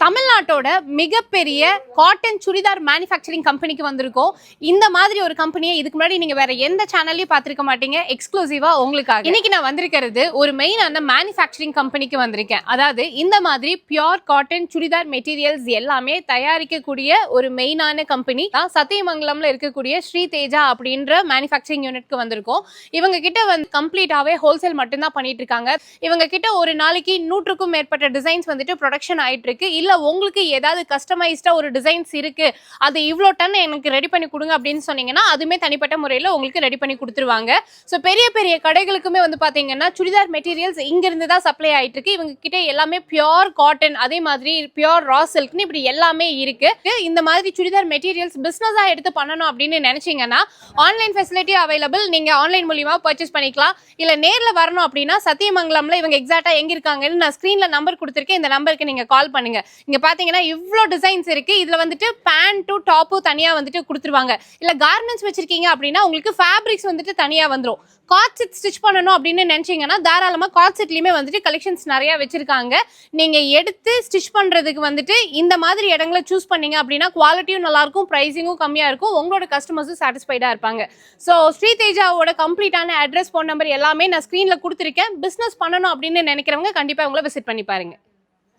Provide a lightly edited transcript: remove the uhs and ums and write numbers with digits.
தமிழ்நாட்டோட மிகப்பெரிய cotton churidar manufacturing கம்பெனிக்கு வந்திருக்கோம். இந்த மாதிரி ஒரு கம்பெனியை இதுக்கு முன்னாடி நீங்க வேற எந்த சேனல்லையும் பார்த்திருக்க மாட்டீங்க. எக்ஸ்க்ளூசிவா உங்களுக்காக இன்னைக்கு நான் வந்திருக்கிறது ஒரு மெயினான மேனுஃபேக்சரிங் கம்பெனிக்கு வந்திருக்கேன். அதாவது இந்த மாதிரி பியூர் காட்டன் சுடிதார் மெட்டீரியல்ஸ் எல்லாமே தயாரிக்கக்கூடிய ஒரு மெயினான கம்பெனி தான் சத்தியமங்கலம்ல இருக்கக்கூடிய ஸ்ரீ தேஜா அப்படின்ற மேனுஃபேக்சரிங் யூனிட்க்கு வந்திருக்கோம். இவங்க கிட்ட வந்து கம்ப்ளீட்டாவே ஹோல்சேல் மட்டும்தான் பண்ணிட்டு இருக்காங்க. இவங்க கிட்ட ஒரு நாளைக்கு 100க்கும் மேற்பட்ட டிசைன்ஸ் வந்துட்டு ப்ரொடக்ஷன் ஆயிட்டு இருக்கு. இல்ல உங்களுக்கு ஏதாவது கஸ்டமைஸ்டா ஒரு டிசைன்ஸ் இருக்கு, அது இவ்ளோ டன் எனக்கு ரெடி பண்ணி கொடுங்க அப்படின்னு சொன்னீங்கன்னா அதுமே தனிப்பட்ட முறையில் உங்களுக்கு ரெடி பண்ணி கொடுத்துருவாங்க. ஸோ பெரிய பெரிய கடைகளுக்குமே வந்து பாத்தீங்கன்னா சுடிதார் மெட்டீரியல்ஸ் இங்க இருந்து தான் சப்ளை ஆயிட்டு இருக்கு. இவங்க கிட்ட எல்லாமே பியூர் காட்டன், அதே மாதிரி பியூர் ரா சில்க்னு இப்படி எல்லாமே இருக்கு. இந்த மாதிரி சுடிதார் மெட்டீரியல்ஸ் பிசினஸா எடுத்து பண்ணணும் அப்படின்னு நினைச்சீங்கன்னா ஆன்லைன் ஃபெசிலிட்டி அவைலபிள். நீங்க ஆன்லைன் மூலியமா பர்ச்சேஸ் பண்ணிக்கலாம். இல்ல நேர்ல வரணும் அப்படின்னா சத்தியமங்கலம்ல இவங்க எக்ஸாக்டா எங்க இருக்காங்கன்னு நான் ஸ்கிரீன்ல நம்பர் கொடுத்துருக்கேன். இந்த நம்பருக்கு நீங்க கால் பண்ணுங்க. இங்க பாத்தீங்கன்னா இவ்ளோ டிசைன்ஸ் இருக்கு. இதுல வந்துட்டு பேண்ட்டும் டாப்பும் தனியா வந்துட்டு கொடுத்துருவாங்க. இல்ல கார்மெண்ட்ஸ் வச்சிருக்கீங்க அப்படின்னா உங்களுக்கு ஃபேப்ரிக்ஸ் வந்துட்டு தனியா வந்துரும். காட் செட் ஸ்டிச் பண்ணணும் அப்படின்னு நினைச்சீங்கன்னா தாராளமா காட் செட்லயுமே வந்துட்டு கலெக்ஷன்ஸ் நிறைய வச்சிருக்காங்க. நீங்க எடுத்து ஸ்டிச் பண்றதுக்கு வந்துட்டு இந்த மாதிரி இடங்களை சூஸ் பண்ணீங்க அப்படின்னா குவாலிட்டியும் நல்லா இருக்கும், பிரைசிங்கும் கம்மியா இருக்கும், உங்களோட கஸ்டமர்ஸும் சாட்டிஸ்ஃபைடா இருப்பாங்க. ஸோ ஸ்ரீ தேஜாவோட கம்ப்ளீட்டான அட்ரஸ், ஃபோன் நம்பர் எல்லாமே நான் ஸ்கிரீன்ல கொடுத்துருக்கேன். பிசினஸ் பண்ணணும் அப்படின்னு நினைக்கிறவங்க கண்டிப்பா உங்களை விசிட் பண்ணி பாருங்க.